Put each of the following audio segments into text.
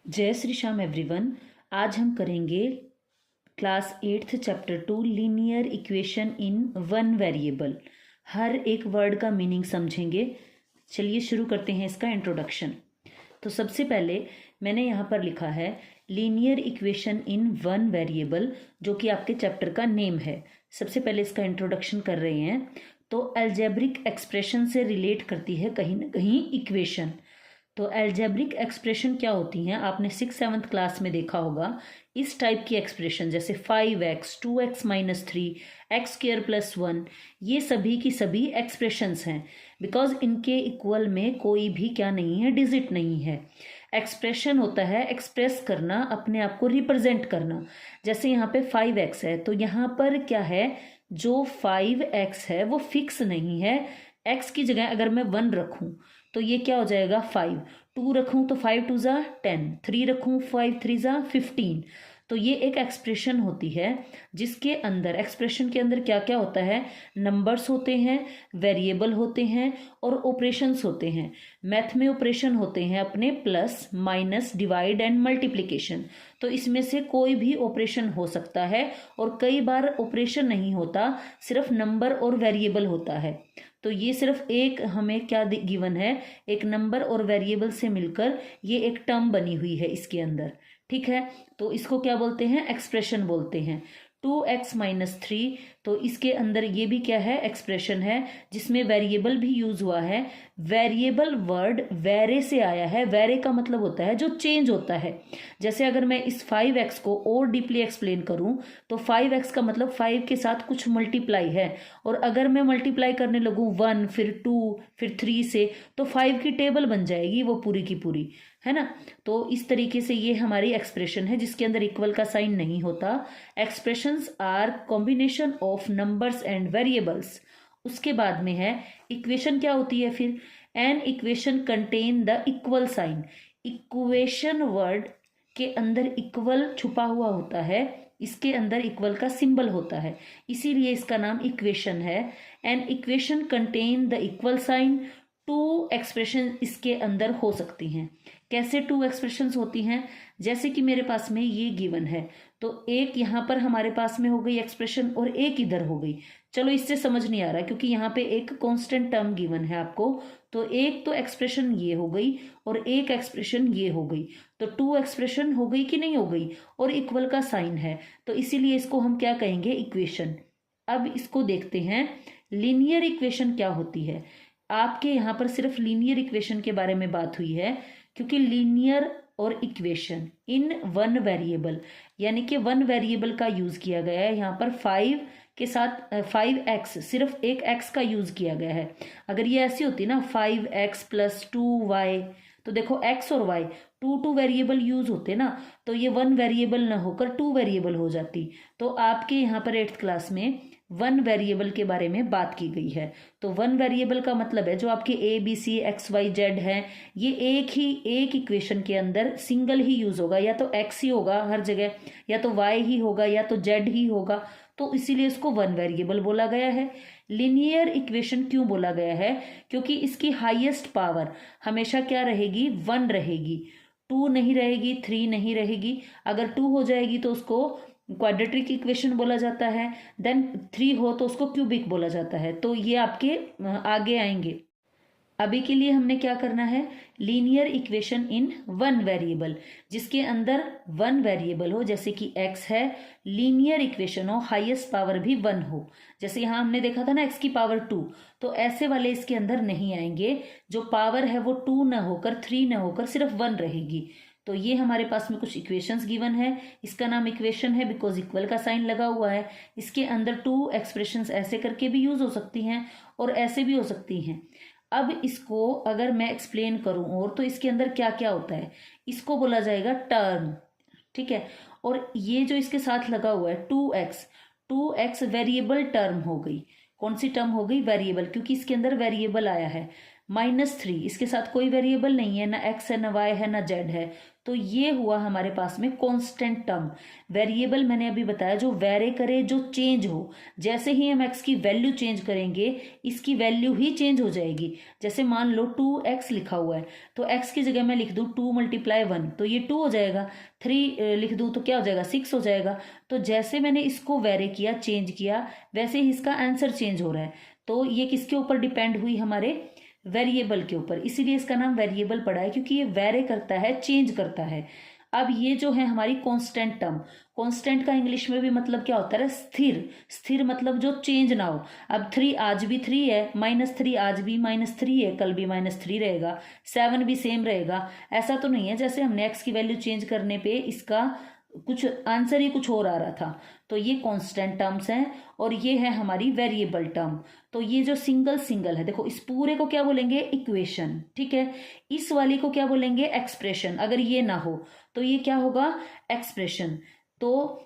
जय श्री श्याम एवरीवन। आज हम करेंगे class 8th chapter 2 linear equation in one variable. हर एक वर्ड का मीनिंग समझेंगे। चलिए शुरू करते हैं इसका इंट्रोडक्शन। तो सबसे पहले मैंने यहाँ पर लिखा है linear equation in one variable, जो कि आपके चैप्टर का नेम है। सबसे पहले इसका इंट्रोडक्शन कर रहे हैं। तो अलजेब्रिक एक्सप्रेशन से रिलेट करती है कहीं ना कहीं इक्वेशन। तो अलजेब्रिक एक्सप्रेशन क्या होती हैं, आपने 6th-7th क्लास में देखा होगा। इस टाइप की एक्सप्रेशन जैसे 5x 2x minus 3 x square plus 1, ये सभी की सभी एक्सप्रेशंस हैं, बिकॉज इनके इक्वल में कोई भी क्या नहीं है, डिजिट नहीं है। एक्सप्रेशन होता है एक्सप्रेस करना, अपने आप को रिप्रेजेंट करना। जैसे यहाँ पे 5x है, तो यहाँ पर क्या है, जो 5x है वो फिक्स नहीं है। x की जगह अगर मैं 1 रखूं तो ये क्या हो जाएगा 5, 2 रखूं तो 5 2 ज़ा 10, 3 रखूं 5 3 ज़ा 15। तो ये एक एक्सप्रेशन होती है जिसके अंदर, एक्सप्रेशन के अंदर क्या क्या होता है, नंबर्स होते हैं, वेरिएबल होते हैं और ऑपरेशंस होते हैं। मैथ में ऑपरेशन होते हैं अपने plus minus divide and multiplication. तो इसमें से कोई भी ऑपरेशन हो सकता है और कई बार ऑपरेशन नहीं होता, सिर्फ नंबर और वेरिएबल होता है। तो ये सिर्फ एक हमें क्या गिवन है, एक नंबर और वेरिएबल से मिलकर ये एक टर्म बनी हुई है इसके अंदर। ठीक है, तो इसको क्या बोलते हैं, एक्सप्रेशन बोलते हैं। 2x माइनस 3, तो इसके अंदर ये भी क्या है, एक्सप्रेशन है जिसमें वेरिएबल भी यूज हुआ है। वेरिएबल वर्ड वेरे से आया है। वेरे का मतलब होता है जो चेंज होता है। जैसे अगर मैं इस 5x को और डीपली एक्सप्लेन करूं तो 5x का मतलब 5 के साथ कुछ मल्टीप्लाई है, और अगर मैं मल्टीप्लाई करने लगूं 1 फिर 2 फिर 3 से, तो 5 की टेबल बन जाएगी वो पूरी की पूरी, है ना। तो इस तरीके से ये हमारी एक्सप्रेशन है जिसके अंदर इक्वल का साइन नहीं होता। Expressions are combination of numbers and variables. उसके बाद में है इक्वेशन। क्या होती है फिर, an equation contain the equal sign. Equation word के अंदर इक्वल छुपा हुआ होता है, इसके अंदर इक्वल का सिंबल होता है, इसीलिए इसका नाम इक्वेशन है। An equation contain the equal sign. 2 expression इसके अंदर हो सकती हैं। कैसे 2 एक्सप्रेशंस होती हैं, जैसे कि मेरे पास में ये गिवन है, तो एक यहाँ पर हमारे पास में हो गई एक्सप्रेशन और एक इधर हो गई। चलो इससे समझ नहीं आ रहा क्योंकि यहाँ पे एक कांस्टेंट टर्म गिवन है आपको। तो एक तो एक्सप्रेशन ये हो गई और एक एक्सप्रेशन ये हो गई, तो 2 एक्सप्रेशन हो गई कि नहीं हो गई, और इक्वल का साइन है, तो इसीलिए इसको हम क्या कहेंगे, इक्वेशन। अब इसको देखते हैं लीनियर इक्वेशन क्या होती है। आपके यहाँ पर सिर्फ लीनियर इक्वेशन के बारे में बात हुई है, क्योंकि लीनियर और इक्वेशन इन वन वेरिएबल, यानी कि वन वेरिएबल का यूज किया गया है यहाँ पर। 5 के साथ 5x, सिर्फ एक x का यूज किया गया है। अगर ये ऐसी होती ना 5x प्लस 2y, तो देखो x और y 2 वेरिएबल यूज होते ना, तो ये 1 वेरिएबल ना होकर 2 वेरिएबल हो जाती। तो आपके यहाँ पर 8th क्लास में 1 वेरिएबल के बारे में बात की गई है। तो 1 वेरिएबल का मतलब है जो आपके A B C X Y Z है, ये एक इक्वेशन के अंदर सिंगल ही यूज होगा, या तो एक्स ही होगा हर जगह, या तो वाई ही होगा, या तो जेड ही होगा। तो इसीलिए इसको 1 वेरिएबल बोला गया है। लिनियर इक्वेशन क्यों बोला गया है, क्योंकि इसकी हाईएस्ट पावर हमेशा क्या रहेगी, 1 रहेगी, 2 नहीं रहेगी, 3 नहीं रहेगी। अगर 2 हो जाएगी तो उसको क्वाड्रेटिक इक्वेशन बोला जाता है, देन 3 हो तो उसको क्यूबिक बोला जाता है। तो ये आपके आगे आएंगे। अभी के लिए हमने क्या करना है, लीनियर इक्वेशन इन 1 वेरिएबल, जिसके अंदर 1 वेरिएबल हो, जैसे कि x है, लीनियर इक्वेशन हो, हाईएस्ट पावर भी 1 हो। जैसे यहाँ हमने देखा था ना x की पावर 2, तो ऐसे वाले इसके अंदर नहीं आएंगे। जो पावर है वो 2 न होकर 3 न होकर सिर्फ 1 रहेगी। तो ये हमारे पास में कुछ इक्वेशंस गिवन है, इसका नाम इक्वेशन है बिकॉज इक्वल का साइन लगा हुआ है। इसके अंदर 2 एक्सप्रेशंस ऐसे करके भी यूज हो सकती हैं और ऐसे भी हो सकती हैं। अब इसको अगर मैं एक्सप्लेन करूं और, तो इसके अंदर क्या क्या होता है, इसको बोला जाएगा टर्म। ठीक है, और ये जो इसके साथ लगा हुआ है 2x वेरिएबल टर्म हो गई। कौन सी टर्म हो गई, वेरिएबल, क्योंकि इसके अंदर वेरिएबल आया है। -3, इसके साथ कोई वेरिएबल नहीं है, ना x है ना y है ना z है, तो ये हुआ हमारे पास में कांस्टेंट टर्म। वेरिएबल मैंने अभी बताया जो वेरी करे, जो चेंज हो। जैसे ही हम x की वैल्यू चेंज करेंगे इसकी वैल्यू ही चेंज हो जाएगी। जैसे मान लो 2x लिखा हुआ है तो x की जगह मैं लिख दूं 2 × 1 तो ये 2 हो जाएगा। 3 लिख दूं तो क्या हो जाएगा 6 हो जाएगा। तो जैसे मैंने इसको वेरी किया, चेंज किया, वैसे ही इसका आंसर चेंज हो रहा है। तो ये किसके ऊपर डिपेंड हुई, हमारे वेरिएबल के ऊपर। इसीलिए इसका नाम वेरिएबल पड़ा है क्योंकि ये वेरी करता है, चेंज करता है। अब ये जो है हमारी कांस्टेंट टर्म, कांस्टेंट का इंग्लिश में भी मतलब क्या होता है, स्थिर। स्थिर मतलब जो चेंज ना हो। अब 3 आज भी 3 है, -3 आज भी -3 है, कल भी -3 रहेगा, 7 भी सेम रहेगा। ऐसा तो नहीं है जैसे हमने एक्स की वैल्यू चेंज करने पे इसका कुछ आंसर ही कुछ और आ रहा था। तो ये कांस्टेंट टर्म्स हैं और ये है हमारी वेरिएबल टर्म। तो ये जो सिंगल सिंगल है, देखो इस पूरे को क्या बोलेंगे, इक्वेशन, ठीक है। इस वाली को क्या बोलेंगे, एक्सप्रेशन। अगर ये ना हो तो ये क्या होगा, एक्सप्रेशन। तो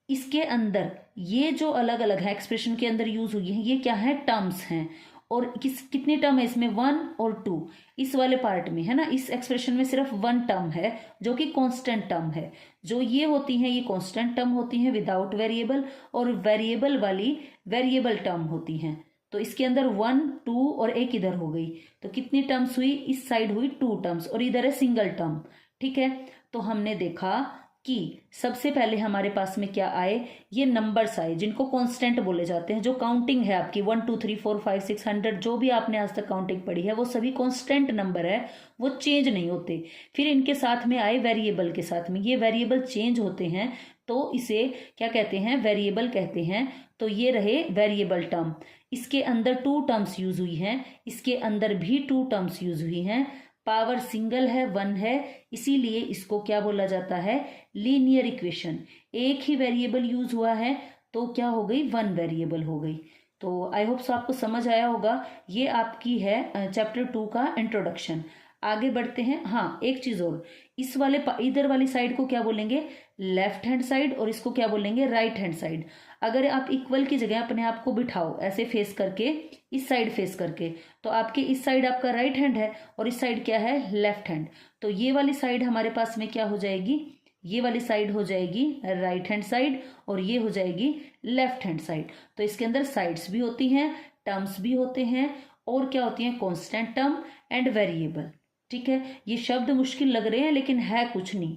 इसके अंदर ये जो अलग अलग है एक्सप्रेशन के अंदर यूज हुई है, ये क्या है, टर्म्स हैं। और कितनी टर्म है इसमें, 1 और 2। इस वाले पार्ट में है ना, इस एक्सप्रेशन में सिर्फ 1 टर्म है जो कि कांस्टेंट टर्म है। जो ये होती हैं ये कांस्टेंट टर्म होती हैं विदाउट वेरिएबल, और वेरिएबल वाली वेरिएबल टर्म होती हैं। तो इसके अंदर 1, 2 और एक इधर हो गई। तो कितनी टर्म्स हुई, इस साइड हुई 2 टर्म्स और इधर है सिंगल टर्म, ठीक है। तो हमने देखा कि सबसे पहले हमारे पास में क्या आए, ये नंबर्स आए जिनको कांस्टेंट बोले जाते हैं। जो काउंटिंग है आपकी 1 2 3 4 5 6 100, जो भी आपने आज तक काउंटिंग पढ़ी है वो सभी कांस्टेंट नंबर है, वो चेंज नहीं होते। फिर इनके साथ में आए वेरिएबल के साथ में, ये वेरिएबल चेंज होते हैं तो इसे क्या कहते हैं, वेरिएबल कहते हैं। तो ये रहे वेरिएबल टर्म। इसके अंदर 2 टर्म्स यूज हुई हैं, इसके अंदर भी 2 टर्म्स यूज हुई हैं। पावर सिंगल है, 1 है, इसीलिए इसको क्या बोला जाता है, लीनियर इक्वेशन। एक ही वेरिएबल यूज हुआ है तो क्या हो गई, 1 वेरिएबल हो गई। तो आई होप सो आपको समझ आया होगा। ये आपकी है चैप्टर 2 का इंट्रोडक्शन। आगे बढ़ते हैं। हाँ, एक चीज और, इस वाले इधर वाली साइड को क्या बोलेंगे, लेफ्ट हैंड साइड, और इसको क्या बोलेंगे, राइट हैंड साइड। अगर आप इक्वल की जगह अपने आप को बिठाओ ऐसे फेस करके, इस साइड फेस करके, तो आपके इस साइड आपका राइट हैंड है और इस साइड क्या है, लेफ्ट हैंड। तो ये वाली साइड हमारे पास में क्या हो जाएगी, ये वाली साइड हो जाएगी राइट हैंड साइड और ये हो जाएगी लेफ्ट हैंड साइड। तो इसके अंदर साइड्स भी होती हैं, टर्म्स भी होते हैं, और क्या होती हैं, कांस्टेंट टर्म एंड वेरिएबल, ठीक है। ये शब्द मुश्किल लग रहे हैं लेकिन है कुछ नहीं।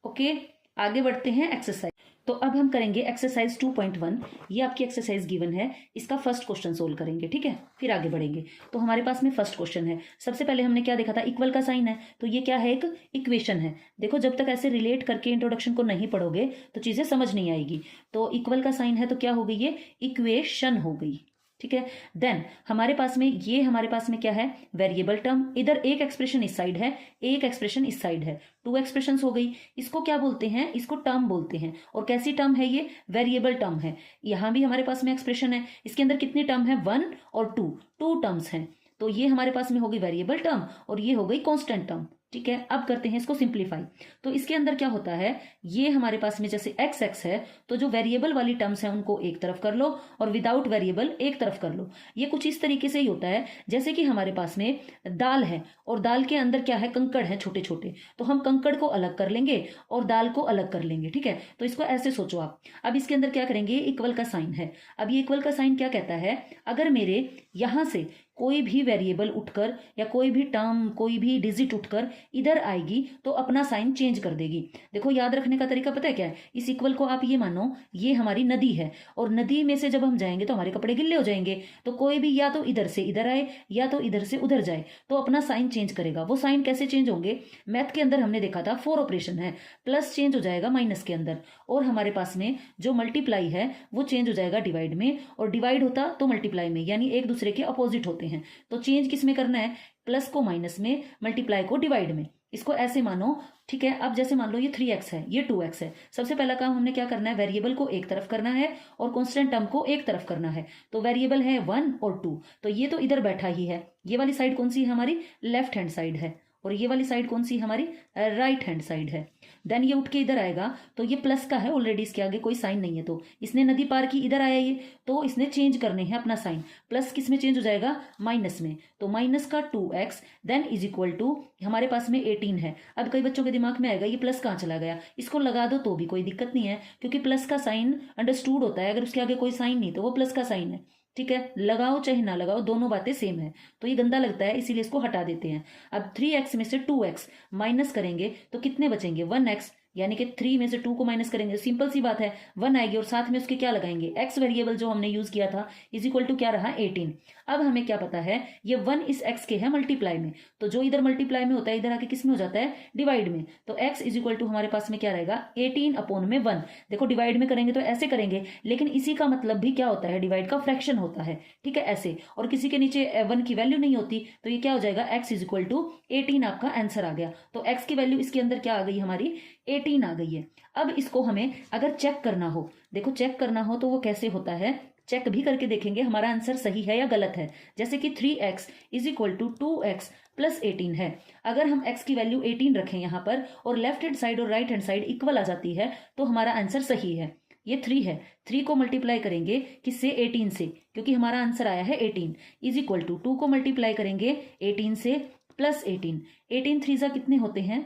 ओके, आगे बढ़ते हैं एक्सरसाइज। तो अब हम करेंगे एक्सरसाइज 2.1। ये आपकी एक्सरसाइज गिवन है, इसका फर्स्ट क्वेश्चन सोल्व करेंगे, ठीक है, फिर आगे बढ़ेंगे। तो हमारे पास में फर्स्ट क्वेश्चन है। सबसे पहले हमने क्या देखा था, इक्वल का साइन है, तो ये क्या है, एक इक्वेशन है। देखो जब तक ऐसे रिलेट करके इंट्रोडक्शन को नहीं पढ़ोगे तो चीजें समझ नहीं आएगी। तो इक्वल का साइन है तो क्या हो गई, ये इक्वेशन हो गई, ठीक है। देन हमारे पास में ये, हमारे पास में क्या है, वेरिएबल टर्म। इधर एक एक्सप्रेशन इस साइड है, एक एक्सप्रेशन इस साइड है, 2 एक्सप्रेशंस हो गई। इसको क्या बोलते हैं, इसको टर्म बोलते हैं। और कैसी टर्म है, ये वेरिएबल टर्म है। यहां भी हमारे पास में एक्सप्रेशन है, इसके अंदर कितनी टर्म है, 1 और 2 टर्म्स हैं। तो ये हमारे पास में हो गई वेरिएबल टर्म और ये हो गई कांस्टेंट टर्म, ठीक है। अब करते हैं इसको सिंप्लीफाई। तो इसके अंदर क्या होता है, ये हमारे पास में जैसे एक्स एक्स है तो जो वेरिएबल वाली टर्म्स है उनको एक तरफ कर लो और विदाउट वेरिएबल एक तरफ कर लो। ये कुछ इस तरीके से ही होता है जैसे कि हमारे पास में दाल है और दाल के अंदर क्या है, कंकड़ है छोटे छोटे, तो हम कंकड़ को अलग कर लेंगे और दाल को अलग कर लेंगे, ठीक है। तो इसको ऐसे सोचो आप। अब इसके अंदर क्या करेंगे, इक्वल का साइन है। अब ये इक्वल का साइन क्या कहता है, अगर मेरे यहां से कोई भी वेरिएबल उठकर या कोई भी टर्म, कोई भी डिजिट उठकर इधर आएगी तो अपना साइन चेंज कर देगी। देखो याद रखने का तरीका पता है क्या है, इस इक्वल को आप ये मानो ये हमारी नदी है और नदी में से जब हम जाएंगे तो हमारे कपड़े गिल्ले हो जाएंगे। तो कोई भी या तो इधर से इधर आए या तो इधर से उधर जाए तो अपना साइन चेंज करेगा। वो साइन कैसे चेंज होंगे, मैथ के अंदर हमने देखा था 4 ऑपरेशन है, प्लस चेंज हो जाएगा माइनस के अंदर, और हमारे पास में जो मल्टीप्लाई है वो चेंज हो जाएगा डिवाइड में, और डिवाइड होता तो मल्टीप्लाई में, यानी एक दूसरे के अपोजिट होते हैं। तो चेंज किस में करना है, प्लस को माइनस में, मल्टीप्लाई को डिवाइड में। इसको ऐसे मानो, ठीक है। अब जैसे मान लो ये 3x है, ये 2x है। सबसे पहला काम हमने क्या करना है, वेरिएबल को एक तरफ करना है और कांस्टेंट टर्म को एक तरफ करना है। तो वेरिएबल है 1 और 2, तो ये तो इधर बैठा ही है। ये वाली साइड कौन सी है, हमारी लेफ्ट हैंड साइड है, और ये वाली साइड कौन सी हमारी राइट हैंड साइड है। देन ये उठ के इधर आएगा तो ये प्लस का है ऑलरेडी, इसके आगे कोई साइन नहीं है, तो इसने नदी पार की, इधर आया ये, तो इसने चेंज करने हैं अपना साइन, प्लस किस में चेंज हो जाएगा, माइनस में, तो माइनस का 2x then is equal to हमारे पास में 18 है। अब कई बच्चों के दिमाग में आएगा ये प्लस कहाँ चला गया, इसको लगा दो तो भी कोई दिक्कत नहीं है, क्योंकि प्लस का साइन अंडरस्टूड होता है, अगर उसके आगे कोई साइन नहीं तो वो प्लस का साइन है, ठीक है, लगाओ चाहे ना लगाओ दोनों बातें सेम है, तो ये गंदा लगता है इसीलिए इसको हटा देते हैं। अब 3x में से 2x माइनस करेंगे तो कितने बचेंगे, 1x, यानी कि 3 में से 2 को माइनस करेंगे, सिंपल सी बात है 1 आएगी, और साथ में उसके क्या लगाएंगे, x वेरिएबल जो हमने यूज किया था इज इक्वल टू क्या रहा, 18। अब हमें क्या पता है ये 1 इस x के है मल्टीप्लाई में, तो जो इधर मल्टीप्लाई में होता है इधर आके किस में हो जाता है, डिवाइड में, तो x इज इक्वल टू हमारे पास में क्या रहेगा, 18 अपॉन में 1। देखो डिवाइड में करेंगे तो ऐसे करेंगे, लेकिन इसी का मतलब भी क्या होता है, डिवाइड का फ्रैक्शन होता है, ठीक है, ऐसे, और किसी के नीचे 1 की वैल्यू नहीं होती, तो ये क्या हो जाएगा, x इज इक्वल टू 18 आपका आंसर आ गया। तो x की वैल्यू इसके अंदर क्या आ गई हमारी, 18 आ गई है। अब इसको हमें अगर चेक करना हो, देखो चेक करना हो तो वो कैसे होता है, चेक भी करके देखेंगे हमारा आंसर सही है या गलत है। जैसे कि 3x is equal to 2x plus 18 है, अगर हम x की वैल्यू 18 रखें यहाँ पर और लेफ्ट हैंड साइड और राइट हैंड साइड इक्वल आ जाती है तो हमारा आंसर सही है। ये 3 है, 3 को मल्टीप्लाई करेंगे किससे, 18 से, क्योंकि हमारा आंसर आया है 18, इज इक्वल टू 2 को मल्टीप्लाई करेंगे 18 से प्लस 18, 18 3 कितने होते हैं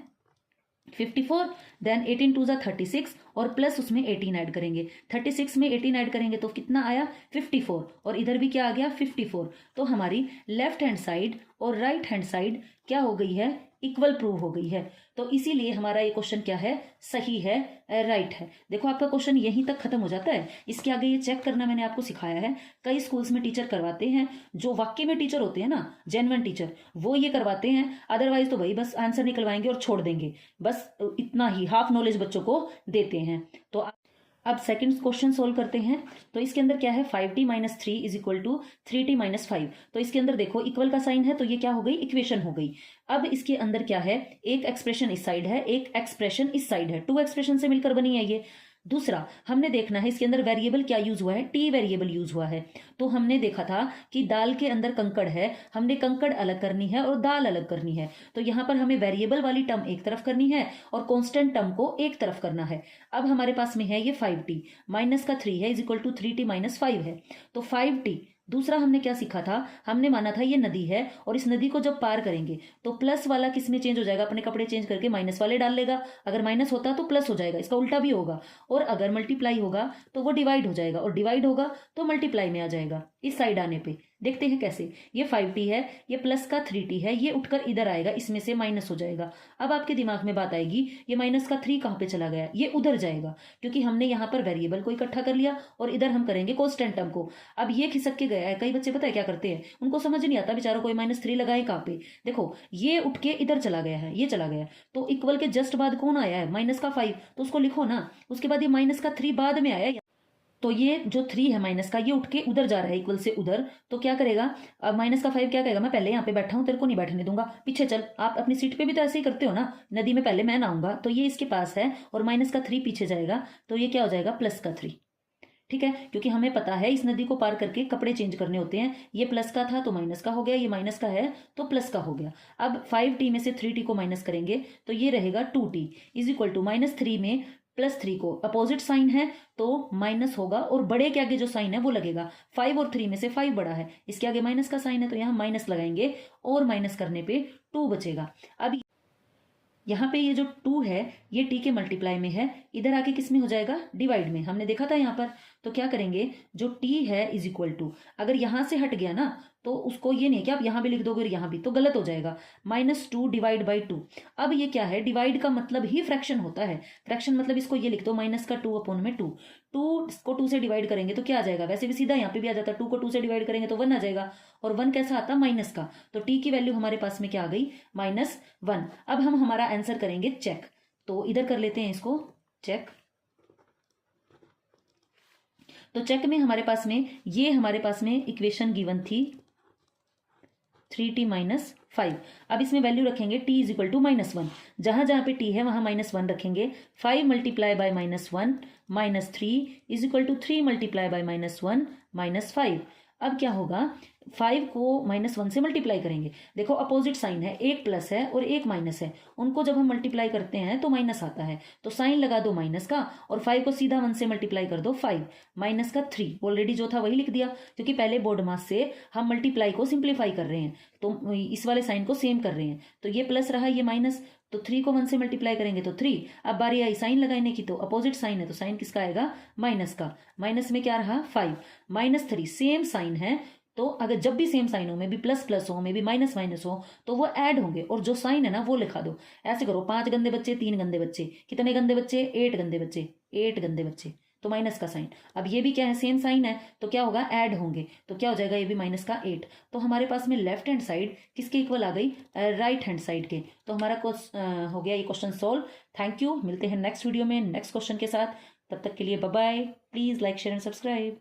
54, देन 18 2 36 और प्लस उसमें 18 ऐड करेंगे, 36 में 18 ऐड करेंगे तो कितना आया 54, और इधर भी क्या आ गया 54। तो हमारी लेफ्ट हैंड साइड और राइट हैंड साइड क्या हो गई है, इक्वल प्रूव हो गई है, तो इसीलिए हमारा ये क्वेश्चन क्या है, सही है, राइट है। देखो आपका क्वेश्चन यहीं तक खत्म हो जाता है, इसके आगे ये चेक करना मैंने आपको सिखाया है, कई स्कूल्स में टीचर करवाते हैं, जो वाकई में टीचर होते हैं ना, जेन्युइन टीचर, वो ये करवाते हैं, अदरवाइज तो भाई बस आंसर निकलवाएंगे और छोड़ देंगे, बस इतना ही हाफ नॉलेज बच्चों को देते हैं। तो अब सेकंड क्वेश्चन सोल्व करते हैं। तो इसके अंदर क्या है, 5t minus 3 is equal to 3t minus 5, तो इसके अंदर देखो इक्वल का साइन है तो ये क्या हो गई, इक्वेशन हो गई। अब इसके अंदर क्या है, एक एक्सप्रेशन इस साइड है, एक एक्सप्रेशन इस साइड है, 2 एक्सप्रेशन से मिलकर बनी है ये। दूसरा हमने देखना है इसके अंदर वेरिएबल क्या यूज हुआ है, टी वेरिएबल यूज हुआ है। तो हमने देखा था कि दाल के अंदर कंकड़ है, हमने कंकड़ अलग करनी है और दाल अलग करनी है, तो यहाँ पर हमें वेरिएबल वाली टर्म एक तरफ करनी है और कांस्टेंट टर्म को एक तरफ करना है। अब हमारे पास में है ये 5t माइनस का 3 है is equal to 3t minus 5 है, तो 5t। दूसरा हमने क्या सीखा था, हमने माना था ये नदी है और इस नदी को जब पार करेंगे तो प्लस वाला किस में चेंज हो जाएगा, अपने कपड़े चेंज करके माइनस वाले डाल लेगा, अगर माइनस होता तो प्लस हो जाएगा, इसका उल्टा भी होगा, और अगर मल्टीप्लाई होगा तो वो डिवाइड हो जाएगा, और डिवाइड होगा तो मल्टीप्लाई में आ जाएगा इस साइड आने पे। देखते हैं कैसे, ये 5t है, ये प्लस का 3t है, ये उठकर इधर आएगा, इसमें से माइनस हो जाएगा। अब आपके दिमाग में बात आएगी ये माइनस का 3 कहाँ पे चला गया, ये उधर जाएगा, क्योंकि हमने यहाँ पर वेरिएबल को इकट्ठा कर लिया और इधर हम करेंगे कांस्टेंट टर्म को। अब ये खिसक के गया है, कई बच्चे पता है क्या करते हैं, उनको समझ नहीं आता बेचारों को, -3 लगाए कहाँ पे, देखो ये उठ के इधर चला गया है, ये चला गया, तो इक्वल के जस्ट बाद कौन आया है, माइनस का 5, तो उसको लिखो ना, उसके बाद ये माइनस का 3 बाद में आया, तो ये जो 3 है माइनस का, ये उठ के उधर जा रहा है इक्वल से उधर, तो क्या करेगा, अब माइनस का 5 क्या करेगा, मैं पहले यहाँ पे बैठा हूँ तेरे को नहीं बैठने दूंगा, पीछे चल। आप अपनी सीट पे भी तो ऐसे ही करते हो ना, नदी में पहले मैं नहाऊंगा, तो ये इसके पास है और माइनस का 3 पीछे जाएगा, तो ये क्या हो जाएगा, प्लस का 3, ठीक है, क्योंकि हमें पता है इस नदी को पार करके कपड़े चेंज करने होते हैं, ये प्लस का था तो माइनस का हो गया, ये माइनस का है तो प्लस का हो गया। अब 5t में से 3t को माइनस करेंगे तो ये रहेगा 2t इज इक्वल टू -3 में +3 को अपोजिट साइन है तो माइनस होगा, और बड़े के आगे जो साइन है वो लगेगा, 5 और 3 में से 5 बड़ा है, इसके आगे माइनस का साइन है तो यहाँ माइनस लगाएंगे और माइनस करने पे 2 बचेगा। अब यहाँ पे ये जो 2 है ये t के मल्टीप्लाई में है, इधर आके किस में हो जाएगा, डिवाइड में, हमने देखा था यहाँ पर। तो क्या करेंगे, जो t है इज इक्वल टू, अगर यहाँ से हट गया ना तो उसको ये नहीं कि आप यहाँ भी लिख दोगे और यहाँ भी, तो गलत हो जाएगा, -2 डिवाइड बाई 2। अब ये क्या है, डिवाइड का मतलब ही फ्रैक्शन होता है, फ्रैक्शन मतलब इसको ये लिख दो माइनस का 2 अपॉन में 2, 2 को 2 से डिवाइड करेंगे तो क्या आ जाएगा, वैसे भी सीधा यहाँ पे भी आ जाता, 2 को 2 से डिवाइड करेंगे तो 1 आ जाएगा, और 1 कैसा आता, माइनस का, तो t की वैल्यू हमारे पास में क्या आ गई, -1। अब हम हमारा आंसर करेंगे चेक, तो इधर कर लेते हैं इसको चेक। तो चेक में हमारे पास में ये हमारे पास में इक्वेशन गिवन थी 3t माइनस 5। अब इसमें वैल्यू रखेंगे t इज इक्वल टू -1, जहां जहां पे t है वहां -1 रखेंगे, 5 multiply by -1 -3 is equal to 3 multiply by -1 -5। अब क्या होगा, 5 को -1 से मल्टीप्लाई करेंगे, देखो अपोजिट साइन है, एक प्लस है और एक माइनस है, उनको जब हम मल्टीप्लाई करते हैं तो माइनस आता है, तो साइन लगा दो माइनस का और 5 को सीधा 1 से मल्टीप्लाई कर दो, 5 माइनस का 3, ऑलरेडी जो था वही लिख दिया, क्योंकि पहले बोर्ड मास से हम मल्टीप्लाई को सिंप्लीफाई कर रहे हैं, तो इस वाले साइन को सेम कर रहे हैं, तो ये प्लस रहा, ये माइनस, तो 3 को 1 से मल्टीप्लाई करेंगे तो 3। अब बारी आई साइन लगाने की, तो अपोजिट साइन है तो साइन किसका आएगा, माइनस का, माइनस में क्या रहा 5 -3, सेम साइन है, तो अगर जब भी सेम साइन हो, में भी प्लस प्लस हो, में भी माइनस माइनस हो, तो वो ऐड होंगे, और जो साइन है ना वो लिखा दो, ऐसे करो, 5 गंदे बच्चे 3 गंदे बच्चे, कितने गंदे बच्चे 8 गंदे बच्चे, 8 गंदे बच्चे, तो माइनस का साइन। अब ये भी क्या है, सेम साइन है, तो क्या होगा, ऐड होंगे, तो क्या हो जाएगा, ये भी माइनस का 8, तो हमारे पास में लेफ्ट हैंड साइड किसके इक्वल आ गई, राइट हैंड साइड के, तो हमारा हो गया ये क्वेश्चन सॉल्व। थैंक यू, मिलते हैं नेक्स्ट वीडियो में नेक्स्ट क्वेश्चन के साथ, तब तक के लिए bye bye, please like share and subscribe.